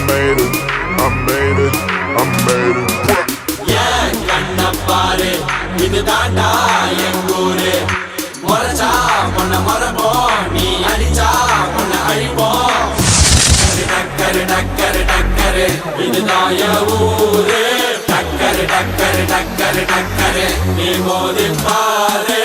made it, I made it, I made it. Yeah, kanna paare, idu daanda engure. Moracha, monna morabo, nee adicha, monna adipo. Dakkare, dakkare, dakkare, idu daaya oore. Dakkare, dakkare, dakkare, dakkare, nee modi paare.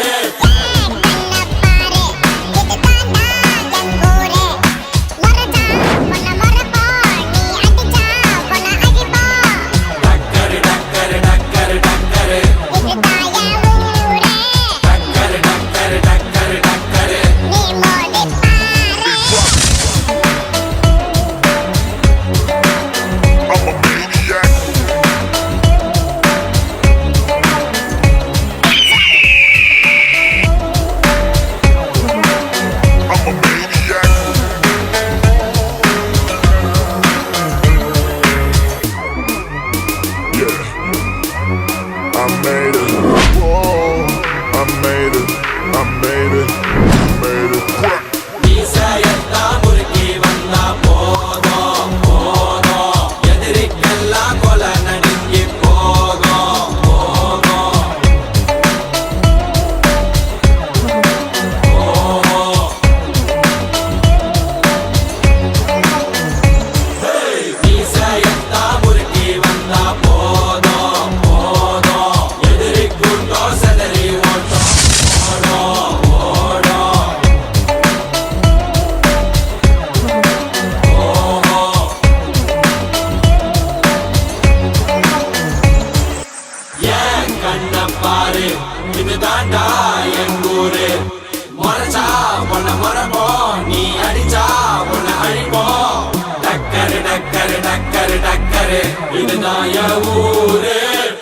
I made it, whoa, I made it, I made it, I made it. Isayetta murki vanna podo podo edirikella kola nadingi pogo pogo hey isayetta murki vanna podo பாரு இது தாண்டா எங்கூரு மொரச்சா பொண்ண மொரபோ நீ அடிச்சா பொண்ண அழிப்போ டக்கரு டக்கரு டக்கரு டக்கரு இதுதான் என் ஊரு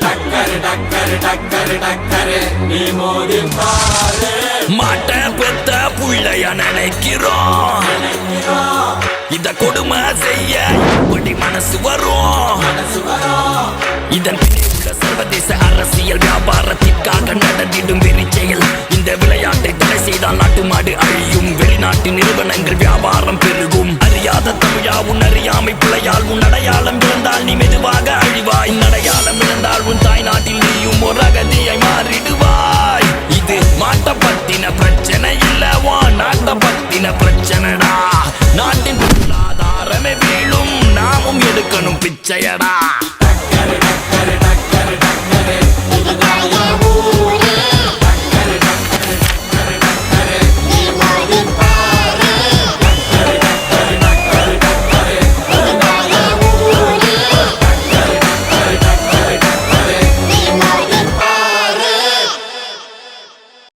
டக்கரு டக்கரு டக்கரு டக்கரு நீ மோதி பாரு மாட்ட பெத்த புள்ளைய நினைக்கிறோம் இத கொடுமை செய்ய இப்படி மனசு வரும் இதன் உள்ள சர்வதேச அரசியல் வியாபாரத்திற்காக நடந்திடும் வெறி செயல் இந்த விளையாட்டை தடை செய்தால் நாட்டு மாடு அழியும் வெளிநாட்டு நிறுவனங்கள் வியாபாரம் பெருகும் அறியாத தமிழா உன் அறியாமை பிள்ளையால் உன் அடையாளம் இழந்தால் நீ மெதுவாக அழிவாய் அடையாளம் இழந்தால் உன் தாய் நாட்டில் நீயும் ஒரு அகதியை மாறிடுவாய் இது மாட்ட பத்தின பிரச்சனை இல்லவா நாட்ட பத்தின பிரச்சனைடா நாட்டின் பொருளாதாரமே வீழும் நாமும் எடுக்கணும் பிச்சையடா